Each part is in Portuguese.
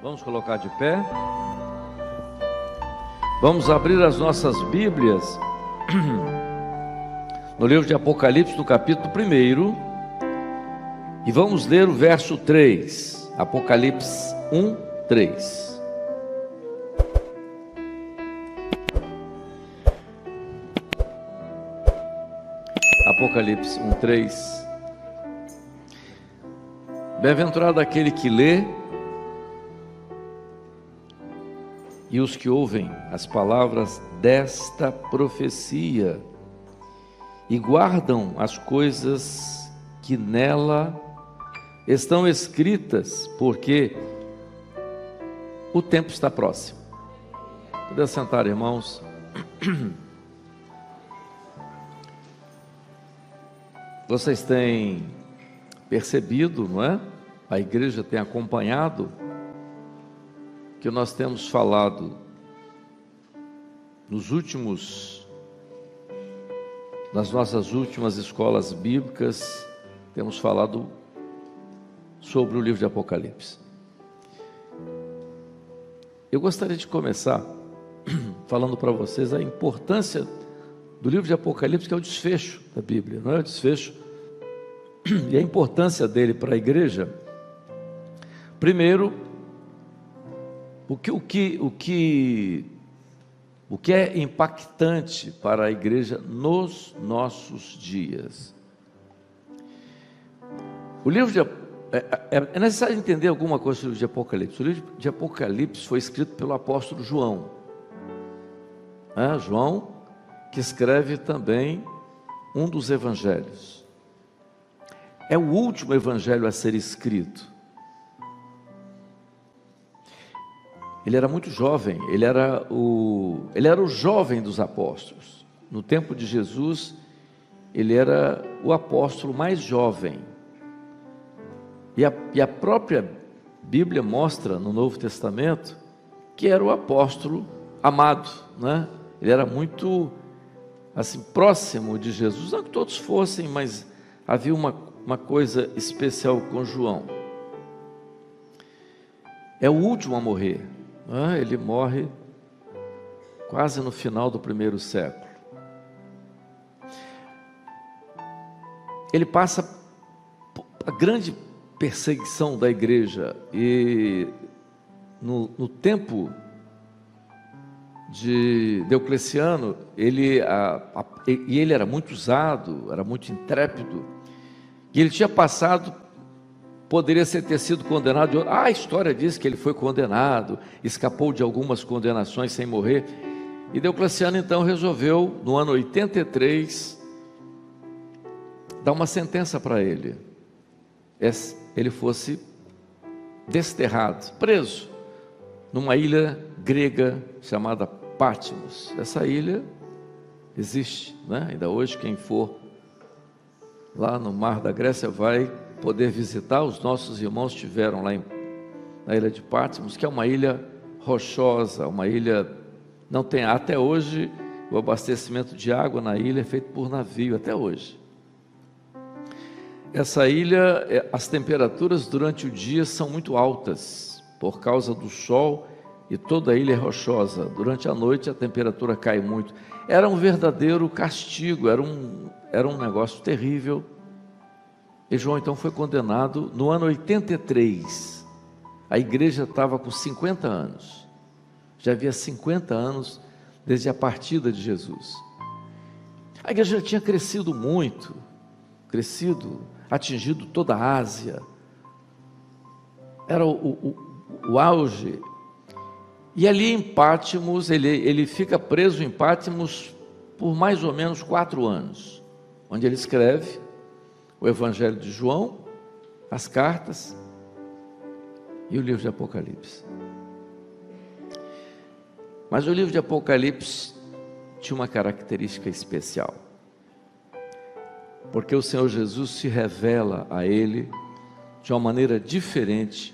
Vamos colocar de pé. Vamos abrir as nossas Bíblias no livro de Apocalipse, no capítulo 1, e vamos ler o verso 3. Apocalipse 1, 3. Apocalipse 1, 3. Bem-aventurado aquele que lê e os que ouvem as palavras desta profecia e guardam as coisas que nela estão escritas, porque o tempo está próximo. Pode sentar, irmãos. Vocês têm percebido, não é? A igreja tem acompanhado que nós temos falado nas nossas últimas escolas bíblicas, temos falado sobre o livro de Apocalipse. Eu gostaria de começar falando para vocês a importância do livro de Apocalipse, que é o desfecho da Bíblia, não é? O desfecho e a importância dele para a igreja. Primeiro, o que é impactante para a igreja nos nossos dias? O livro de é necessário entender alguma coisa sobre o livro de Apocalipse. O livro de Apocalipse foi escrito pelo apóstolo João. João, que escreve também um dos evangelhos. É o último evangelho a ser escrito. Ele era muito jovem, ele era o jovem dos apóstolos. No tempo de Jesus, ele era o apóstolo mais jovem. E a própria Bíblia mostra no Novo Testamento que era o apóstolo amado, né? Ele era muito assim, próximo de Jesus. Não que todos fossem, mas havia uma coisa especial com João. É o último a morrer. Ele morre quase no final do primeiro século. Ele passa a grande perseguição da igreja, e no tempo de Diocleciano, ele era muito usado, era muito intrépido, e ele tinha passado. Poderia ter sido condenado. A história diz que ele foi condenado, escapou de algumas condenações sem morrer. E Diocleciano então resolveu, no ano 83, dar uma sentença para ele. Ele fosse desterrado, preso, numa ilha grega chamada Patmos. Essa ilha existe, né? Ainda hoje, quem for lá no mar da Grécia vai poder visitar. Os nossos irmãos estiveram lá na ilha de Patmos, que é uma ilha rochosa, uma ilha, não tem, até hoje, o abastecimento de água na ilha é feito por navio, até hoje. Essa ilha, as temperaturas durante o dia são muito altas, por causa do sol, e toda a ilha é rochosa. Durante a noite a temperatura cai muito. Era um verdadeiro castigo, era um negócio terrível. E João então foi condenado no ano 83. A igreja estava com 50 anos. Já havia 50 anos desde a partida de Jesus. A igreja já tinha crescido muito, atingido toda a Ásia. Era o auge. E ali em Patmos, ele fica preso em Patmos por mais ou menos 4 anos, onde ele escreve o Evangelho de João, as cartas e o livro de Apocalipse. Mas o livro de Apocalipse tinha uma característica especial, porque o Senhor Jesus se revela a ele de uma maneira diferente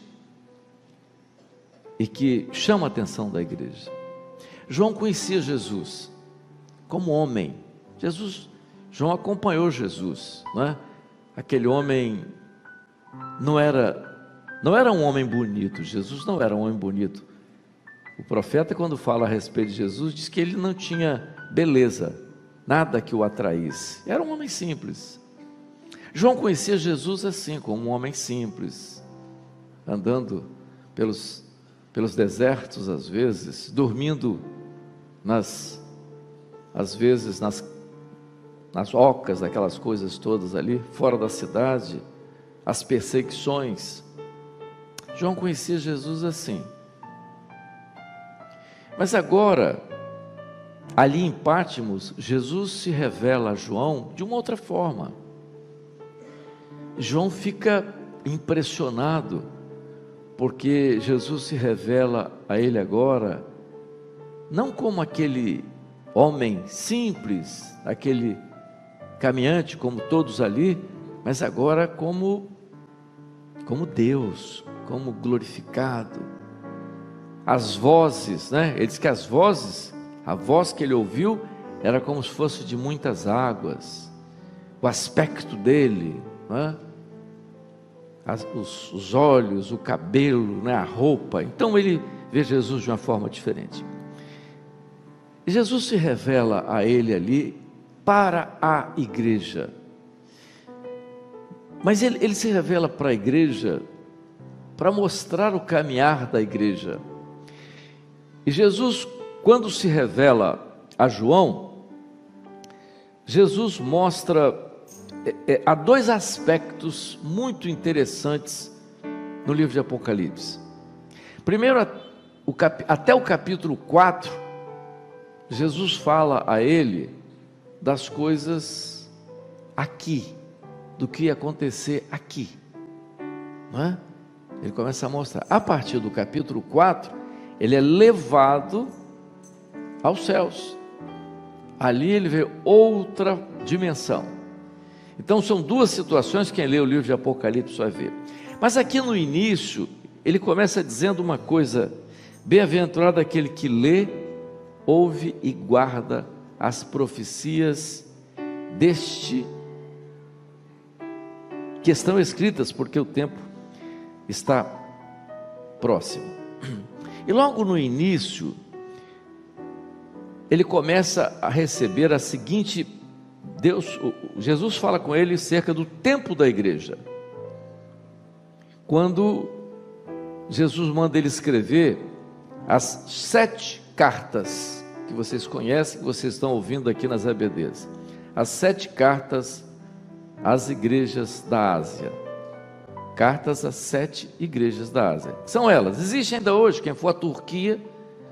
e que chama a atenção da igreja. João conhecia Jesus como homem. João acompanhou Jesus, não é? Aquele homem não era Não era um homem bonito, Jesus não era um homem bonito. O profeta, quando fala a respeito de Jesus, diz que ele não tinha beleza, nada que o atraísse. Era um homem simples. João conhecia Jesus assim, como um homem simples, andando pelos desertos às vezes, dormindo às vezes nas ocas, aquelas coisas todas ali, fora da cidade, as perseguições. João conhecia Jesus assim. Mas agora, ali em Pátimos, Jesus se revela a João de uma outra forma. João fica impressionado, porque Jesus se revela a ele agora, não como aquele homem simples, aquele caminhante como todos ali, mas agora como Deus, como glorificado. As vozes, né? Ele diz que as vozes, a voz que ele ouviu era como se fosse de muitas águas. O aspecto dele, né? Os olhos, o cabelo, né? A roupa. Então ele vê Jesus de uma forma diferente. E Jesus se revela a ele ali para a igreja. Mas ele se revela para a igreja para mostrar o caminhar da igreja. E Jesus, quando se revela a João, Jesus mostra, há dois aspectos muito interessantes no livro de Apocalipse. Primeiro, até o capítulo 4, Jesus fala a ele das coisas aqui, do que ia acontecer aqui, não é? Ele começa a mostrar. A partir do capítulo 4, ele é levado aos céus. Ali ele vê outra dimensão. Então são duas situações, quem lê o livro de Apocalipse vai ver. Mas aqui no início, ele começa dizendo uma coisa: bem-aventurado aquele que lê, ouve e guarda as profecias que estão escritas, porque o tempo está próximo. E logo no início, ele começa a receber a seguinte, Jesus fala com ele cerca do tempo da igreja. Quando Jesus manda ele escrever as 7 cartas que vocês conhecem, que vocês estão ouvindo aqui nas EBDs. As 7 cartas às igrejas da Ásia. Cartas às 7 igrejas da Ásia. São elas, existem ainda hoje. Quem for à Turquia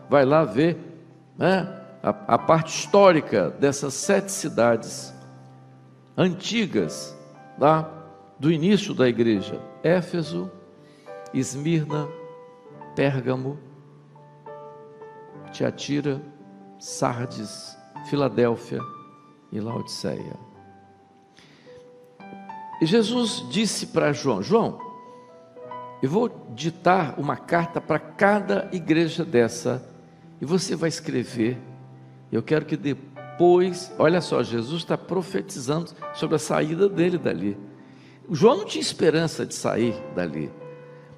vai lá ver, né, a parte histórica dessas 7 cidades antigas lá do início da igreja: Éfeso, Esmirna, Pérgamo, Tiatira, Sardes, Filadélfia e Laodiceia. E Jesus disse para João: eu vou ditar uma carta para cada igreja dessa, e você vai escrever. Eu quero que depois, olha só, Jesus está profetizando sobre a saída dele dali. O João não tinha esperança de sair dali,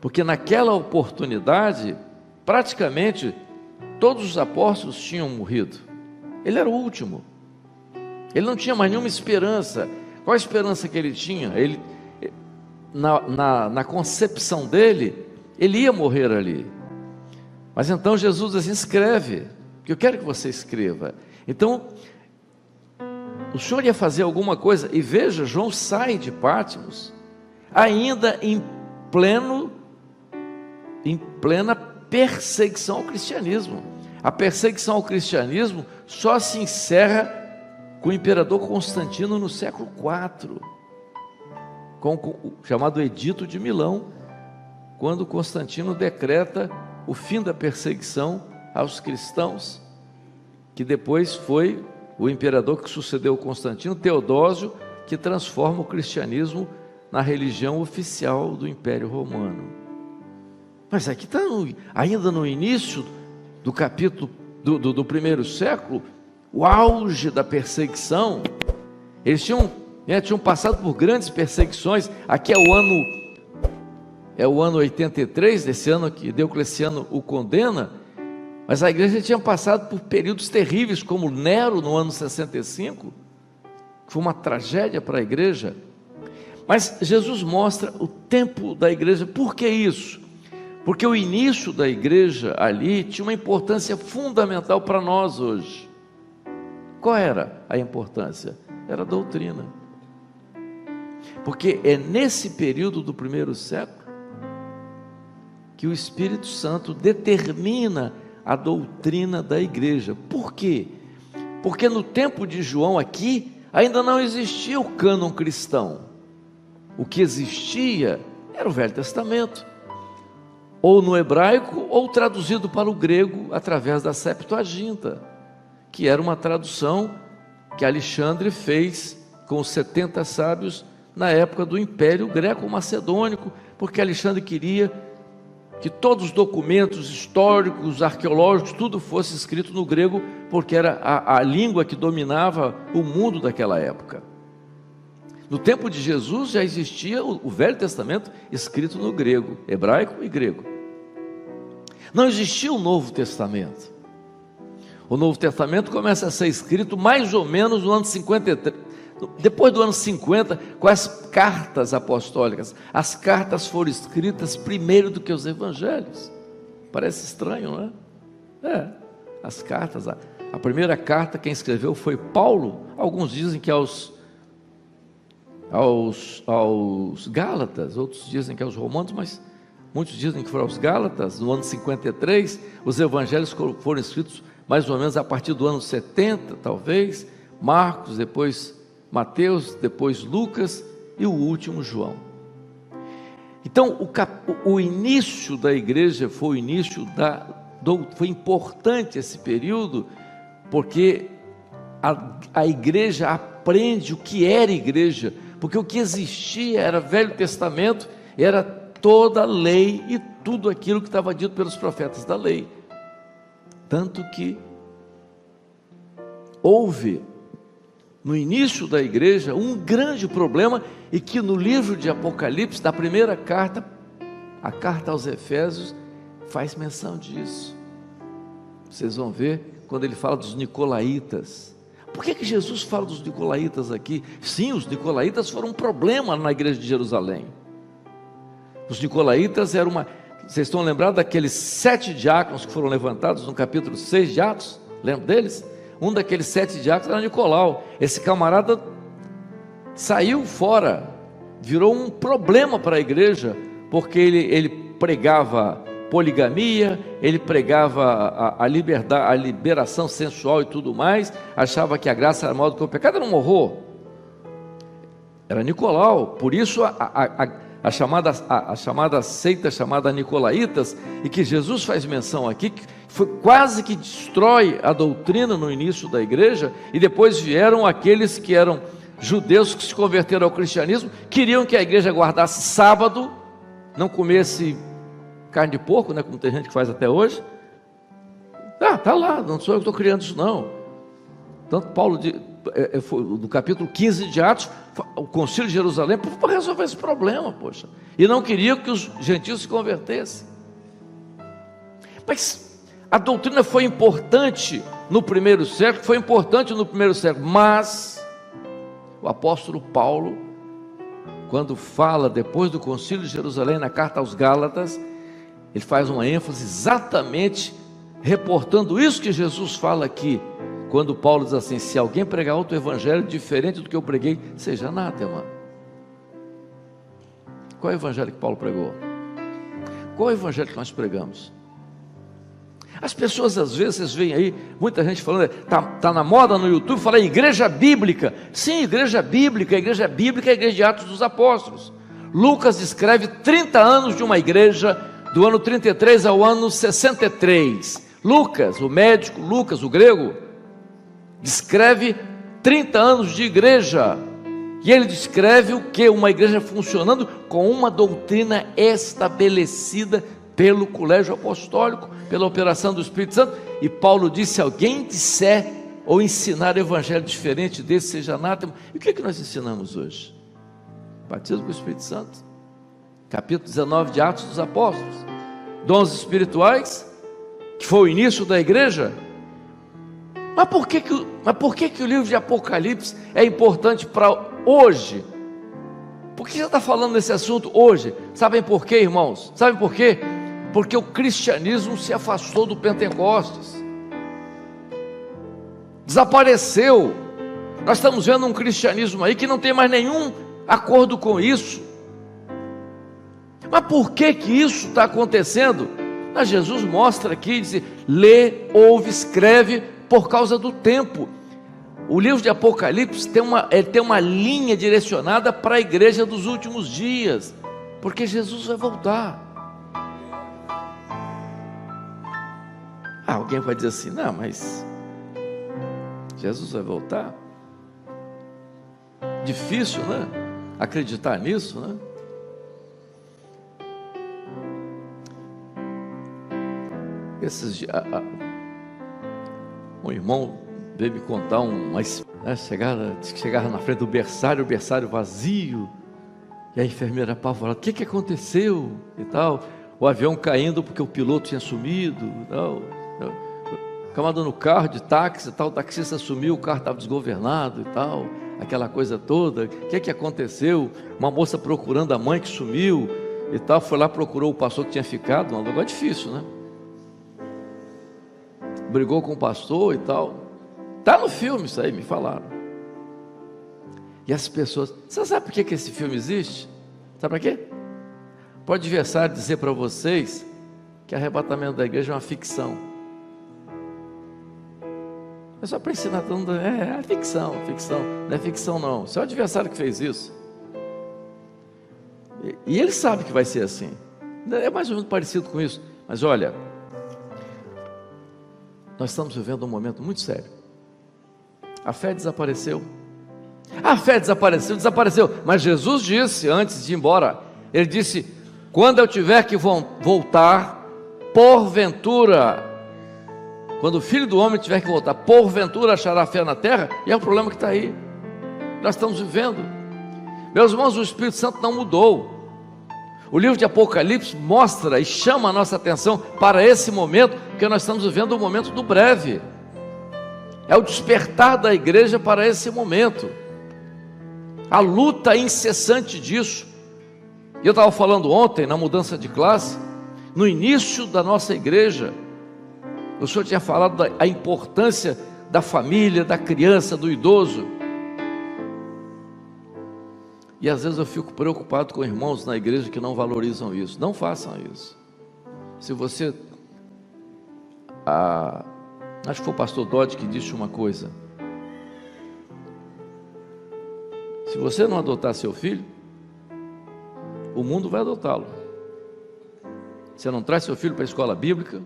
porque naquela oportunidade, praticamente todos os apóstolos tinham morrido. Ele era o último. Ele não tinha mais nenhuma esperança. Qual a esperança que ele tinha? Ele, na concepção dele, ele ia morrer ali. Mas então Jesus diz assim: escreve, que eu quero que você escreva. Então, o Senhor ia fazer alguma coisa. E veja, João sai de Pátimos, ainda em plena perseguição ao cristianismo. A perseguição ao cristianismo só se encerra com o imperador Constantino no século IV, com o chamado Edito de Milão, quando Constantino decreta o fim da perseguição aos cristãos, que depois foi o imperador que sucedeu Constantino, Teodósio, que transforma o cristianismo na religião oficial do Império Romano. Mas aqui está ainda no início do capítulo do primeiro século, o auge da perseguição. Eles tinham passado por grandes perseguições. Aqui é o ano é o ano 83, desse ano que Diocleciano o condena, mas a igreja tinha passado por períodos terríveis, como Nero no ano 65, que foi uma tragédia para a igreja. Mas Jesus mostra o tempo da igreja. Por que isso? Porque o início da igreja ali tinha uma importância fundamental para nós hoje. Qual era a importância? Era a doutrina. Porque é nesse período do primeiro século que o Espírito Santo determina a doutrina da igreja. Por quê? Porque no tempo de João aqui, ainda não existia o cânon cristão. O que existia era o Velho Testamento, ou no hebraico, ou traduzido para o grego, através da Septuaginta, que era uma tradução que Alexandre fez com os 70 sábios, na época do Império Greco-Macedônico, porque Alexandre queria que todos os documentos históricos, arqueológicos, tudo fosse escrito no grego, porque era a língua que dominava o mundo daquela época. No tempo de Jesus já existia o Velho Testamento escrito no grego, hebraico e grego. Não existia o Novo Testamento. O Novo Testamento começa a ser escrito mais ou menos no ano 53, depois do ano 50, com as cartas apostólicas. As cartas foram escritas primeiro do que os evangelhos. Parece estranho, não é? As cartas, a primeira carta quem escreveu foi Paulo. Alguns dizem que aos Gálatas, outros dizem que aos Romanos, mas muitos dizem que foram aos Gálatas, no ano 53. Os evangelhos foram escritos mais ou menos a partir do ano 70, talvez. Marcos, depois Mateus, depois Lucas e o último João. Então o início da igreja foi o início foi importante esse período, porque a igreja aprende o que era igreja, porque o que existia era Velho Testamento, era toda a lei e tudo aquilo que estava dito pelos profetas da lei. Tanto que houve no início da igreja um grande problema, e que no livro de Apocalipse, da primeira carta, a carta aos Efésios, faz menção disso. Vocês vão ver quando ele fala dos nicolaítas. Por que Jesus fala dos nicolaítas aqui? Sim, os nicolaítas foram um problema na igreja de Jerusalém. Os nicolaítas eram vocês estão lembrados daqueles 7 diáconos que foram levantados no capítulo 6 de Atos? Lembram deles? Um daqueles 7 diáconos era Nicolau. Esse camarada saiu fora, virou um problema para a igreja, porque ele pregava poligamia, ele pregava a liberdade, a liberação sensual e tudo mais, achava que a graça era maior do que o pecado. Era um horror. Era Nicolau. Por isso a chamada seita chamada Nicolaítas, e que Jesus faz menção aqui, que foi quase que destrói a doutrina no início da igreja, e depois vieram aqueles que eram judeus que se converteram ao cristianismo, queriam que a igreja guardasse sábado, não comesse carne de porco, né, como tem gente que faz até hoje. Está lá, não sou eu que estou criando isso não. Tanto Paulo, no capítulo 15 de Atos, o concílio de Jerusalém, para resolver esse problema, poxa, e não queria que os gentios se convertessem. Mas a doutrina foi importante no primeiro século, mas o apóstolo Paulo, quando fala depois do concílio de Jerusalém, na carta aos Gálatas, ele faz uma ênfase exatamente reportando isso que Jesus fala aqui, quando Paulo diz assim: se alguém pregar outro evangelho diferente do que eu preguei, seja anátema. Qual é o evangelho que Paulo pregou? Qual é o evangelho que nós pregamos? As pessoas às vezes, vocês veem aí, muita gente falando, está na moda no YouTube, fala igreja bíblica. Sim, igreja bíblica é a igreja de Atos dos Apóstolos. Lucas descreve 30 anos de uma igreja, do ano 33 ao ano 63. Lucas, o médico, Lucas, o grego, descreve 30 anos de igreja, e ele descreve o que? Uma igreja funcionando com uma doutrina estabelecida pelo colégio apostólico, pela operação do Espírito Santo. E Paulo disse: se alguém disser ou ensinar evangelho diferente desse, seja anátema. E o que é que nós ensinamos hoje? Batismo com o Espírito Santo, capítulo 19 de Atos dos Apóstolos. Dons espirituais, que foi o início da igreja. Mas por que o livro de Apocalipse é importante para hoje? Por que você está falando desse assunto hoje? Sabem por quê, irmãos? Sabem por quê? Porque o cristianismo se afastou do Pentecostes, desapareceu. Nós estamos vendo um cristianismo aí que não tem mais nenhum acordo com isso. Mas por que isso está acontecendo? Mas Jesus mostra aqui, diz: lê, ouve, escreve, por causa do tempo. O livro de Apocalipse tem uma linha direcionada para a igreja dos últimos dias, porque Jesus vai voltar. Alguém vai dizer assim: não, mas Jesus vai voltar? Difícil, né? Acreditar nisso, né? Esses dias, um irmão veio me contar chegava na frente do berçário, o berçário vazio, e a enfermeira apavorada: o que aconteceu? E tal, o avião caindo porque o piloto tinha sumido, e tal. Camarada no carro de táxi e tal, o taxista sumiu, o carro estava desgovernado e tal, aquela coisa toda. O que aconteceu? Uma moça procurando a mãe que sumiu e tal, foi lá, procurou o pastor que tinha ficado. Um negócio difícil, né? Brigou com o pastor e tal. Está no filme isso aí, me falaram. E as pessoas... Você sabe por que esse filme existe? Sabe para quê? Para o adversário dizer para vocês que arrebatamento da igreja é uma ficção. É só para ensinar todo mundo: é ficção. Não é ficção não. Isso é o adversário que fez isso. E ele sabe que vai ser assim. É mais ou menos parecido com isso. Mas olha, nós estamos vivendo um momento muito sério. A fé desapareceu. Desapareceu. Mas Jesus disse, antes de ir embora, Ele disse: quando eu tiver que voltar, porventura, quando o Filho do Homem tiver que voltar, porventura achará fé na terra? E é o problema que está aí. Nós estamos vivendo. Meus irmãos, o Espírito Santo não mudou. O livro de Apocalipse mostra e chama a nossa atenção para esse momento, porque nós estamos vivendo o momento do breve. É o despertar da igreja para esse momento. A luta incessante disso. Eu estava falando ontem, na mudança de classe, no início da nossa igreja, o senhor tinha falado da importância da família, da criança, do idoso. E às vezes eu fico preocupado com irmãos na igreja que não valorizam isso. Não façam isso. Se você... acho que foi o pastor Dodge que disse uma coisa: se você não adotar seu filho, o mundo vai adotá-lo. Você não traz seu filho para a escola bíblica,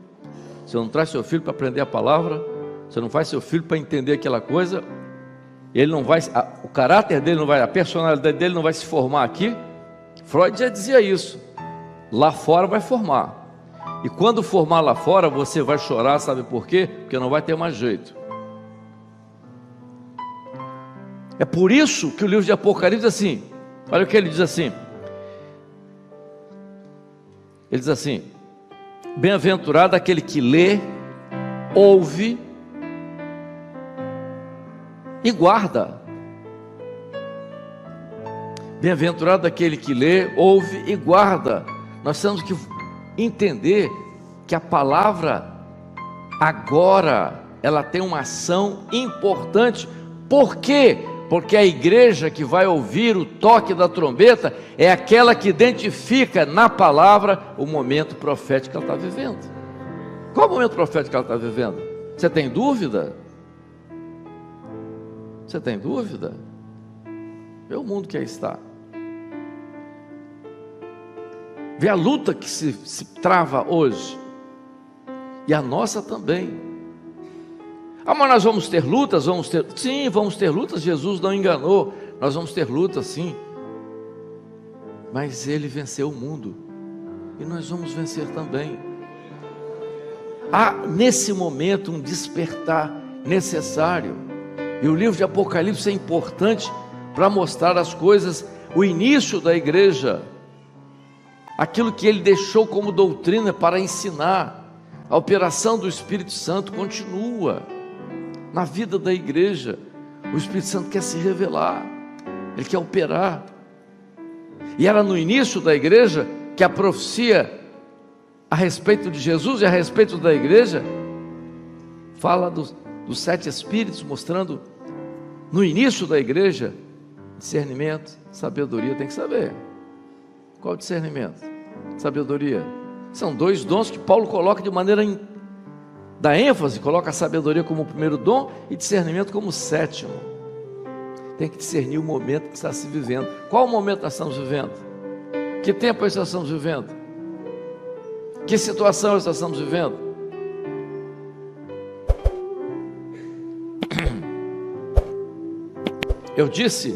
você não traz seu filho para aprender a palavra, você não faz seu filho para entender aquela coisa, ele não vai, o caráter dele não vai, a personalidade dele não vai se formar aqui. Freud já dizia isso. Lá fora vai formar. E quando formar lá fora, você vai chorar, sabe por quê? Porque não vai ter mais jeito. É por isso que o livro de Apocalipse diz assim, olha o que ele diz assim. Ele diz assim: bem-aventurado aquele que lê, ouve e guarda. Bem-aventurado aquele que lê, ouve e guarda. Nós temos que entender que a palavra agora, ela tem uma ação importante. Por quê? Porque a igreja que vai ouvir o toque da trombeta é aquela que identifica na palavra o momento profético que ela está vivendo. Qual é o momento profético que ela está vivendo? Você tem dúvida? Você tem dúvida? Vê o mundo que aí está. Vê a luta que se trava hoje. E a nossa também. Mas nós vamos ter lutas? Sim, vamos ter lutas. Jesus não enganou. Nós vamos ter lutas, sim. Mas Ele venceu o mundo. E nós vamos vencer também. Há nesse momento um despertar necessário. E o livro de Apocalipse é importante para mostrar as coisas, o início da igreja. aquilo que ele deixou como doutrina para ensinar. A operação do Espírito Santo continua na vida da igreja. O Espírito Santo quer se revelar, ele quer operar. E era no início da igreja que a profecia a respeito de Jesus e a respeito da igreja fala dos 7 Espíritos, mostrando no início da igreja discernimento, sabedoria. Tem que saber qual discernimento, sabedoria. São 2 dons que Paulo coloca de maneira da ênfase, coloca a sabedoria como o primeiro dom e discernimento como o 7º. Tem que discernir o momento que está se vivendo. Qual o momento nós estamos vivendo? Que tempo nós estamos vivendo? Que situação nós estamos vivendo? Eu disse,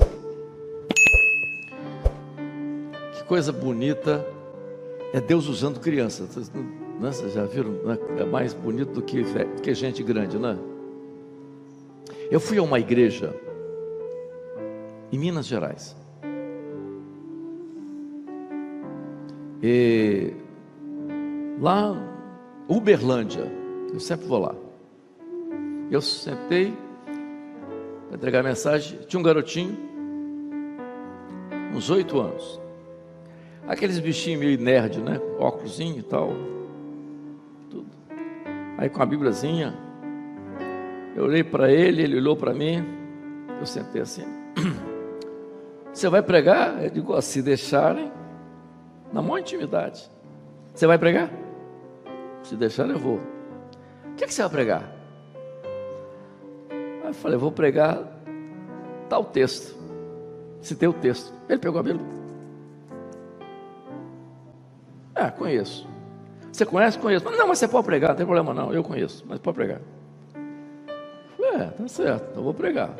que coisa bonita é Deus usando crianças. Vocês já viram? É mais bonito do que gente grande, não é? Eu fui a uma igreja em Minas Gerais. E lá, Uberlândia, eu sempre vou lá. Eu sentei para entregar a mensagem. Tinha um garotinho, uns 8 anos. Aqueles bichinhos meio nerd, né? Óculosinho e tal. Tudo. Aí com a Bíbliazinha, eu olhei para ele, ele olhou para mim. Eu sentei assim. Você vai pregar? Eu digo, se deixarem, na maior intimidade. Você vai pregar? Se deixarem, eu vou. O que você vai pregar? Aí eu falei, eu vou pregar tal texto. Citei o texto. Ele pegou a Bíblia. Conheço. Você conhece? Conheço. Não, mas você pode pregar, não tem problema não, eu conheço, mas pode pregar. Tá certo, eu vou pregar.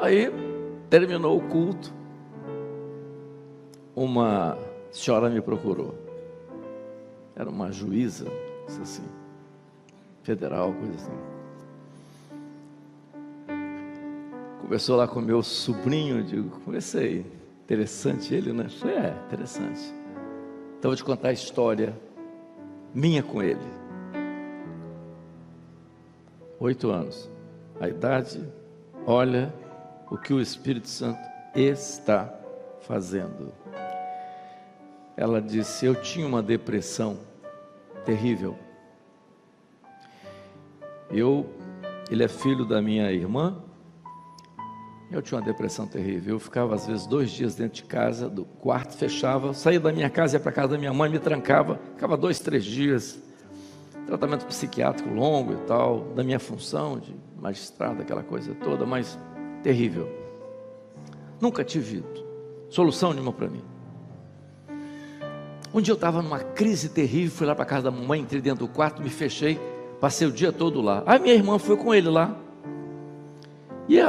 Aí, terminou o culto, uma senhora me procurou. Era uma juíza, assim, federal, coisa assim. Conversou lá com meu sobrinho, digo, comecei. Interessante ele, né? Falei, interessante. Então vou te contar a história minha com ele. 8 anos. A idade, olha o que o Espírito Santo está fazendo. Ela disse, eu tinha uma depressão terrível. Ele é filho da minha irmã. Eu tinha uma depressão terrível. Eu ficava às vezes 2 dias dentro de casa, do quarto, fechava, saía da minha casa, ia para a casa da minha mãe, me trancava, ficava 2, 3 dias, tratamento psiquiátrico longo e tal, da minha função de magistrado, aquela coisa toda, mas terrível. Nunca tive solução nenhuma para mim. Um dia eu estava numa crise terrível, fui lá para a casa da mamãe, entrei dentro do quarto, me fechei, passei o dia todo lá. Aí minha irmã foi com ele lá, e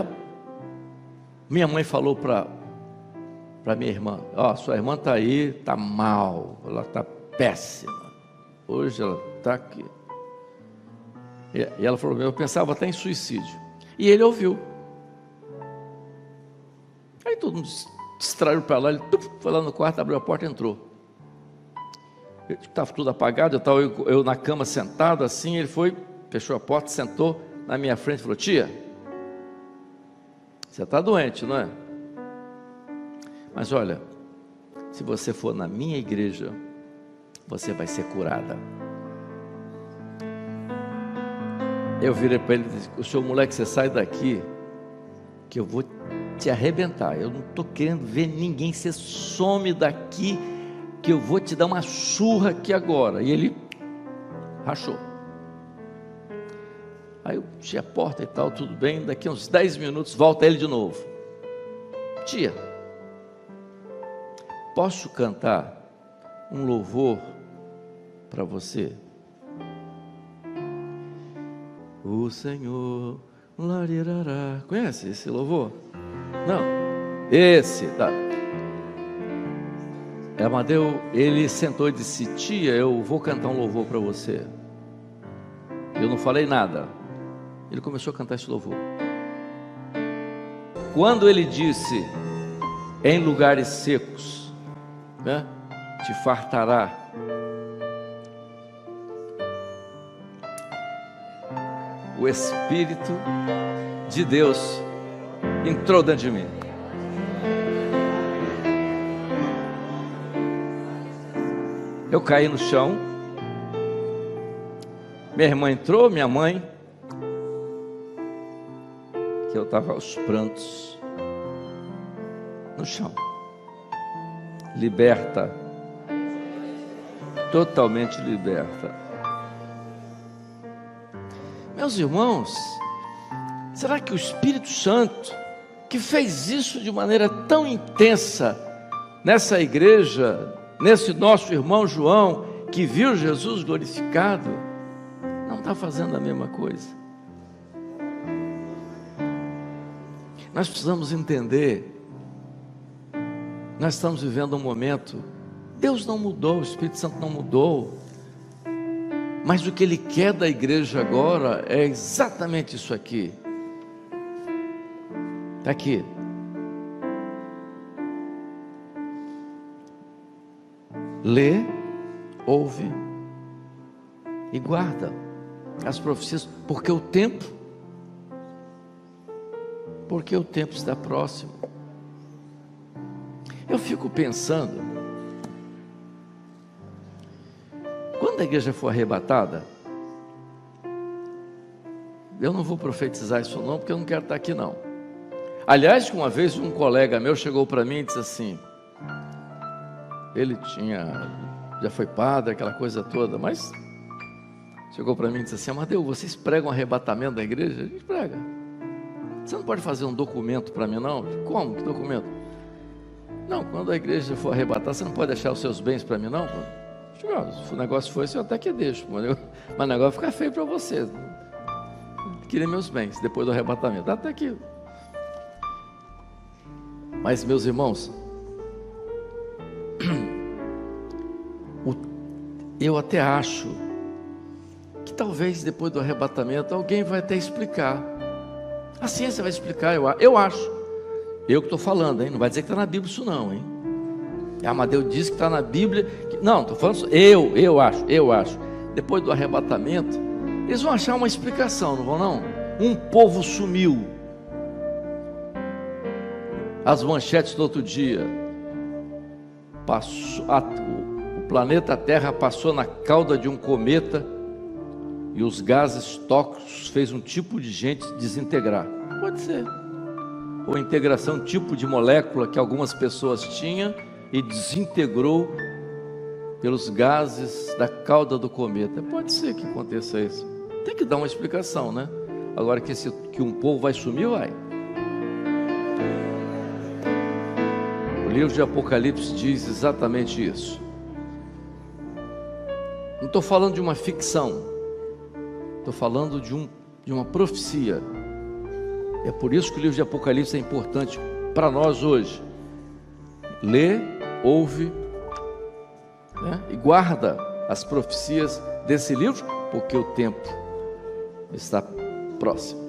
minha mãe falou para minha irmã, sua irmã está aí, está mal, ela está péssima, hoje ela está aqui. E ela falou, eu pensava até em suicídio. E ele ouviu. Aí todo mundo distraiu para lá, ele foi lá no quarto, abriu a porta e entrou. Estava tudo apagado, eu na cama sentado assim, ele foi, fechou a porta, sentou na minha frente e falou, tia, você está doente, não é? Mas olha, se você for na minha igreja, você vai ser curada. Eu virei para ele e disse, o senhor moleque, você sai daqui, que eu vou te arrebentar. Eu não estou querendo ver ninguém, você some daqui, que eu vou te dar uma surra aqui agora. E ele rachou. Aí eu tinha a porta e tal, tudo bem, daqui a uns 10 minutos volta ele de novo. Tia, posso cantar um louvor para você? O Senhor, larirará. Conhece esse louvor? Não, esse, tá. Amadeu, ele sentou e disse, tia, eu vou cantar um louvor para você. Eu não falei nada. Ele começou a cantar esse louvor. Quando ele disse, em lugares secos, né? Te fartará. O Espírito de Deus entrou dentro de mim. Eu caí no chão. Minha irmã entrou, minha mãe, que eu estava aos prantos, no chão. Liberta. Totalmente liberta. Meus irmãos, será que o Espírito Santo, que fez isso de maneira tão intensa nessa igreja, nesse nosso irmão João, que viu Jesus glorificado, não está fazendo a mesma coisa? Nós precisamos entender, nós estamos vivendo um momento, Deus não mudou, o Espírito Santo não mudou, mas o que Ele quer da igreja agora é exatamente isso aqui. Está aqui. Lê, ouve e guarda as profecias, porque o tempo está próximo. Eu fico pensando, quando a igreja for arrebatada, eu não vou profetizar isso não, porque eu não quero estar aqui não. Aliás, uma vez um colega meu chegou para mim e disse assim, ele já foi padre, aquela coisa toda, mas chegou para mim e disse assim, Amadeu, vocês pregam arrebatamento da igreja? A gente prega. Você não pode fazer um documento para mim não? Como? Que documento? Não, quando a igreja for arrebatar, você não pode deixar os seus bens para mim não? Se o negócio for esse, eu até que deixo, mas o negócio fica feio para você. Queria meus bens depois do arrebatamento, até que... Mas meus irmãos, eu até acho que talvez depois do arrebatamento alguém vai até explicar. A ciência vai explicar, eu acho. Eu que estou falando, hein? Não vai dizer que está na Bíblia isso não, hein? Amadeu disse que está na Bíblia. Não, estou falando, eu acho. Depois do arrebatamento, eles vão achar uma explicação, não vão não? Um povo sumiu. As manchetes do outro dia. O planeta Terra passou na cauda de um cometa e os gases tóxicos fez um tipo de gente desintegrar. Pode ser. Ou integração, tipo de molécula que algumas pessoas tinham e desintegrou pelos gases da cauda do cometa. Pode ser que aconteça isso. Tem que dar uma explicação, né? Agora que um povo vai sumir, vai. O livro de Apocalipse diz exatamente isso. Não estou falando de uma ficção, estou falando de uma profecia. É por isso que o livro de Apocalipse é importante para nós hoje. Lê, ouve, né? E guarda as profecias desse livro, porque o tempo está próximo.